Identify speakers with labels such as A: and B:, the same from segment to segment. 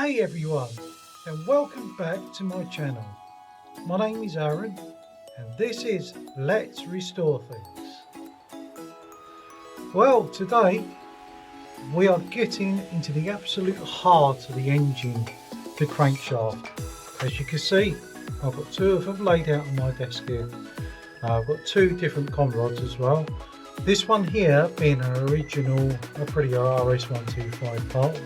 A: Hey everyone, and welcome back to my channel. My name is Aaron, and this is Let's Restore Things. Well, today we are getting into the absolute heart of the engine, the crankshaft. As you can see, I've got two of them laid out on my desk here. I've got two different con rods as well. This one here being an original Aprilia RS125 part.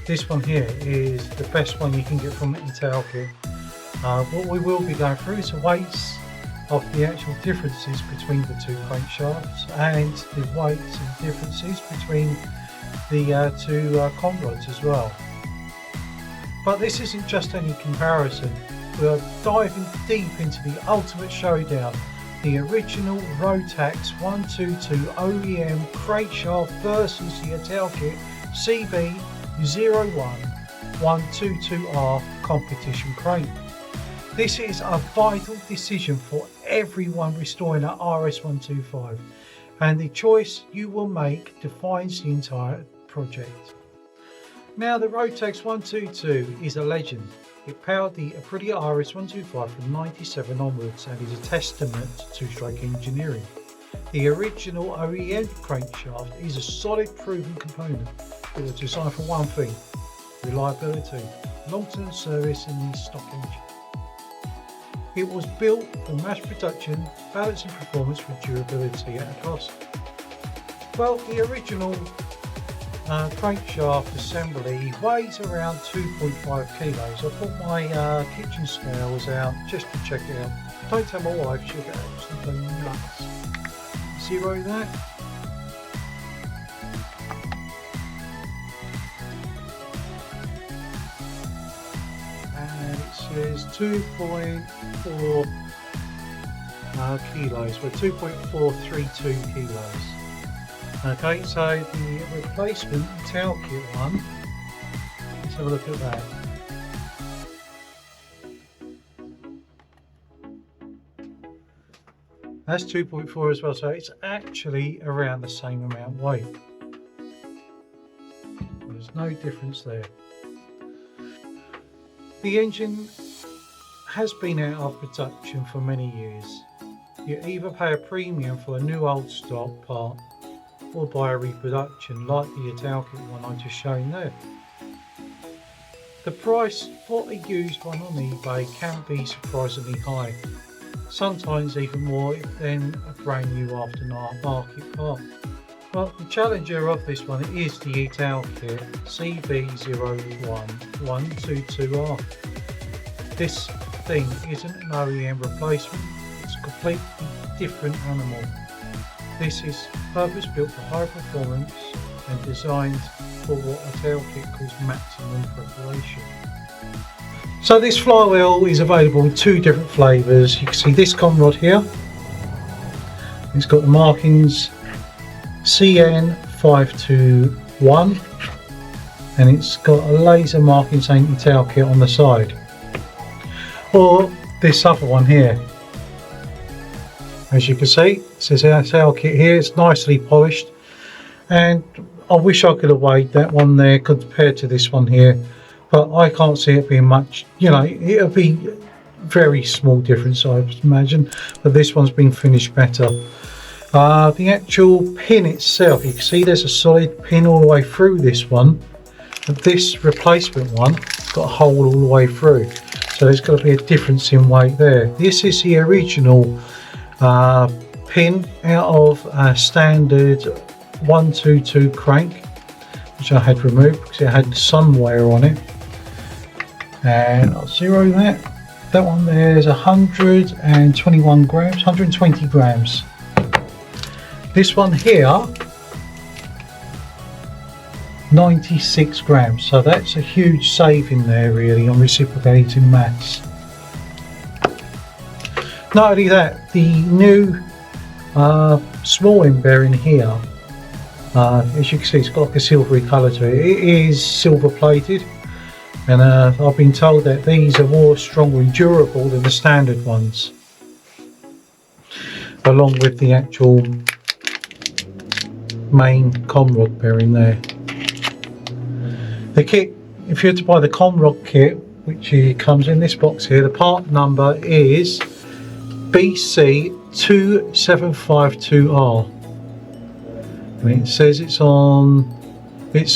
A: This one here is the best one you can get from ITALKIT. What we will be going through is the weights of the actual differences between the two crankshafts and the weights and differences between the two con rods as well. But this isn't just any comparison. We are diving deep into the ultimate showdown, the original Rotax 122 OEM crankshaft versus the ITALKIT CB01122R competition crank. This is a vital decision for everyone restoring an RS125, and the choice you will make defines the entire project. Now, the Rotax 122 is a legend. It powered the Aprilia RS125 from 97 onwards and is a testament to two-stroke engineering. The original OEM crankshaft is a solid, proven component. It was designed for one thing: reliability, long-term service in the stock engine. It was built for mass production, balancing performance with durability at a cost. Well, the original crankshaft assembly weighs around 2.5 kilos. I put my kitchen scales out just to check it out. Don't tell my wife, she'll get absolutely nuts. Zero that. And it says 2.4 kilos, we're 2.432 kilos. Okay, so the replacement ITALKIT one, let's have a look at that. That's 2.4 as well, so it's actually around the same amount weight. There's no difference there. The engine has been out of production for many years. You either pay a premium for a new old stock part or buy a reproduction like the ITALKIT one I just shown there. The price for a used one on eBay can be surprisingly high, sometimes even more than a brand new aftermarket part. Well, the challenger of this one is the ITALKIT CB01122R. This thing isn't an OEM replacement, it's a completely different animal. This is purpose built for high performance and designed for what ITALKIT calls maximum preparation. So this flywheel is available in two different flavours. You can see this con rod here. It's got the markings CN521 and it's got a laser marking saying ITALKIT on the side. Or this other one here. As you can see, it says ITALKIT here. It's nicely polished, and I wish I could have weighed that one there compared to this one here, but I can't see it being much. You know, it'll be very small difference, I imagine, but this one's been finished better. The actual pin itself, you can see there's a solid pin all the way through this one, but this replacement one got a hole all the way through, so there's got to be a difference in weight there. This is the original pin out of a standard 122 crank, which I had removed because it had some wear on it. And I'll zero that. That one there is 121 grams, 120 grams. This one here, 96 grams. So that's a huge saving there, really, on reciprocating mass. Not only that, the new small end bearing here, as you can see, it's got like a silvery colour to it. It is silver plated, and I've been told that these are more stronger and durable than the standard ones, along with the actual main con rod bearing there. The kit if you were to buy the conrod kit, which comes in this box here, the part number is BC2752R. And it says it's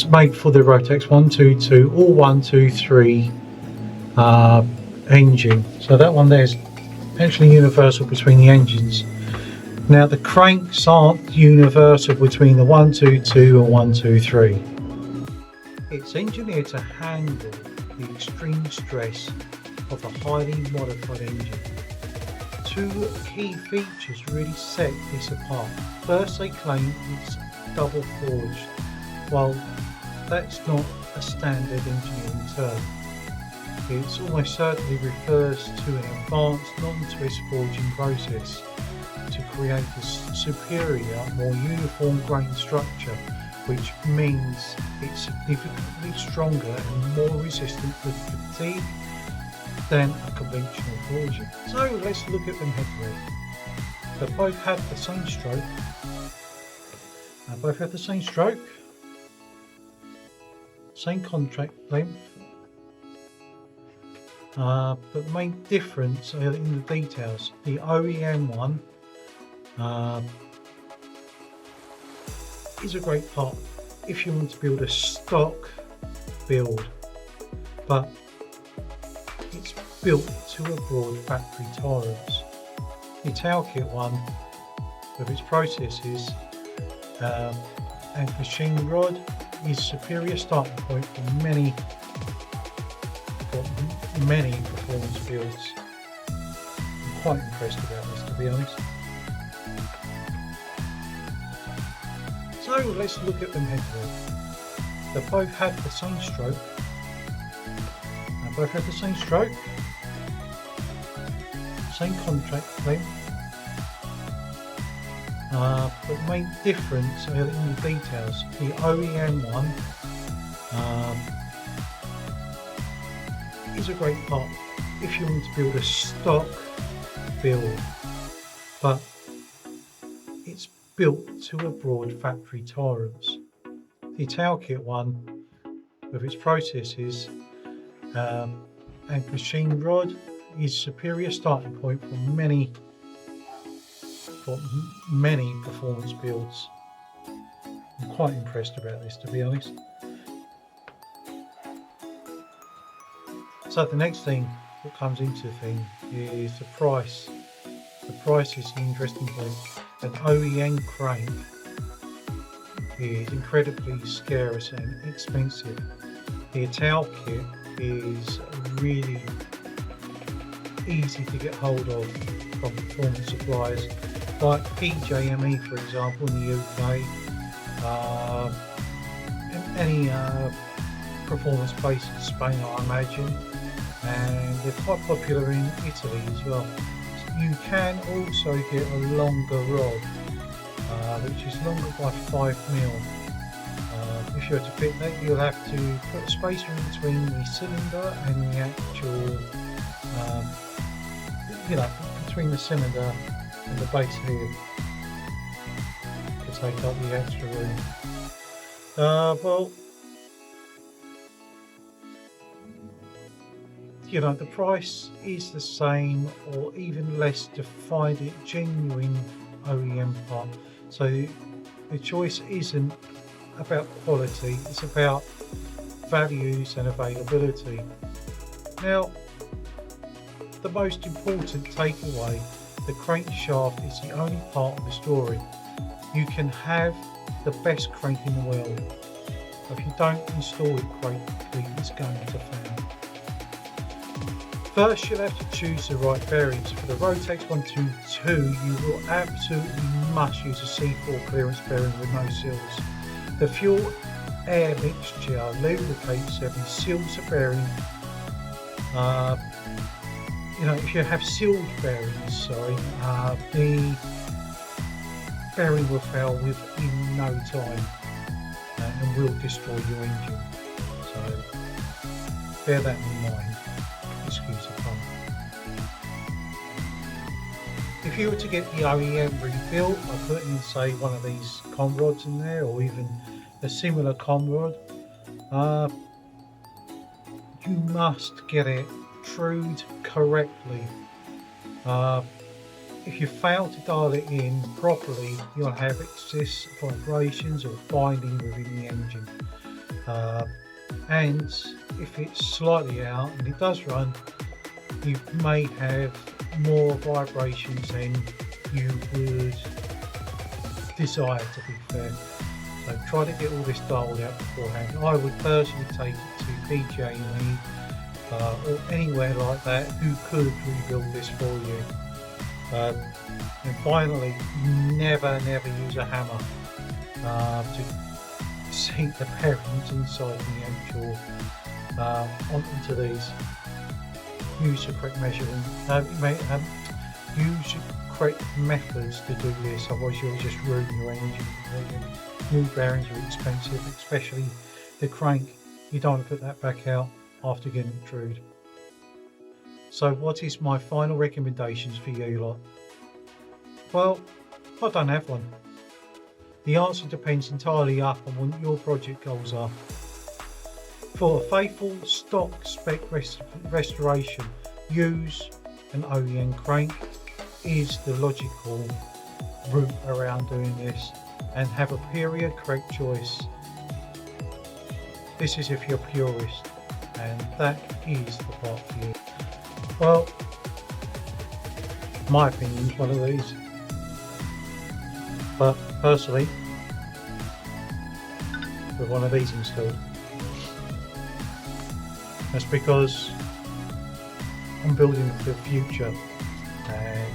A: made for the Rotex 122 or 123 engine. So that one there is actually universal between the engines. Now the cranks aren't universal between the 122 and 123. It's engineered to handle the extreme stress of a highly modified engine. Two key features really set this apart. First, they claim it's double forged. While that's not a standard engineering term, it almost certainly refers to an advanced non-twist forging process to create a superior, more uniform grain structure, which means it's significantly stronger and more resistant to fatigue than a conventional forging. So let's look at them head-to-head. They both have the same stroke. Same contract length. But the main difference are in the details. The OEM one is a great part if you want to build a stock build, but it's built to a broad factory tolerance. The ITALKIT one, with its processes and machine rod, is superior starting point for many performance builds. I'm quite impressed about this, to be honest. So let's look at them head-to-head. They both have the same stroke. Same contract length. But the main difference are in the details. The OEM one is a great part if you want to build a stock build, but it's built to a broad factory tolerance. The ITALKIT one, with its processes and machine rod, is superior starting point for many performance builds. I'm quite impressed about this, to be honest. So the next thing that comes into the thing is the price. The price is the interesting point. An OEM crank is incredibly scarce and expensive. The ITALKIT is really easy to get hold of from performance suppliers like PJME, for example, in the UK, and any performance base in Spain, I imagine, and they're quite popular in Italy as well. You can also get a longer rod, which is longer by 5mm. If you were to fit that, you'll have to put a spacer in between the cylinder and the actual, between the cylinder and the base head to take up the extra room. The price is the same or even less to find a genuine OEM part. So the choice isn't about quality, it's about values and availability. Now, the most important takeaway, the crankshaft is the only part of the story. You can have the best crank in the world, but if you don't install it correctly, it's going to fail. First, you'll have to choose the right bearings. For the Rotex 122, you will absolutely must use a C4 clearance bearing with no seals. The fuel air mixture lubricates and seals the bearing. If you have sealed bearings, the bearing will fail within no time and will destroy your engine. So bear that in mind. Excuse the pun. If you were to get the OEM rebuilt by putting in, say, one of these conrods in there, or even a similar conrod, you must get it trued correctly. If you fail to dial it in properly, you'll have excess vibrations or binding within the engine. And if it's slightly out and it does run, you may have more vibrations than you would desire, to be fair. So try to get all this dialed out beforehand. I would personally take it to PG&E or anywhere like that who could rebuild this for you. And finally, never use a hammer to sink the bearings inside the actual onto these. Use the correct measurement. Use correct methods to do this, otherwise you'll just ruin your engine. New bearings are expensive, especially the crank. You don't want to put that back out after getting it trued. So what is my final recommendations for you lot? Well, I don't have one. The answer depends entirely upon what your project goals are. For a faithful stock spec restoration, use an OEM crank is the logical route around doing this, and have a period correct choice. This is if you're purist, and that is the part for you. Well, my opinion is one of these, but personally, with one of these installed. That's because I'm building for the future, and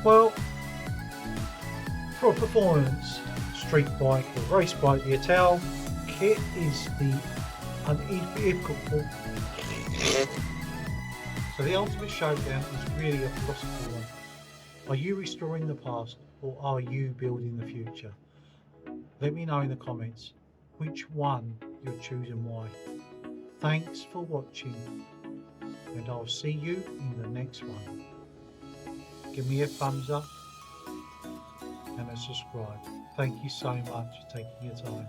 A: well, for a performance street bike or race bike, the ITALKIT is the unequivocal. So the ultimate showdown is really a philosophical one. Are you restoring the past, or are you building the future? Let me know in the comments which one you're choosing, why. Thanks for watching, and I'll see you in the next one. Give me a thumbs up and a subscribe. Thank you so much for taking your time.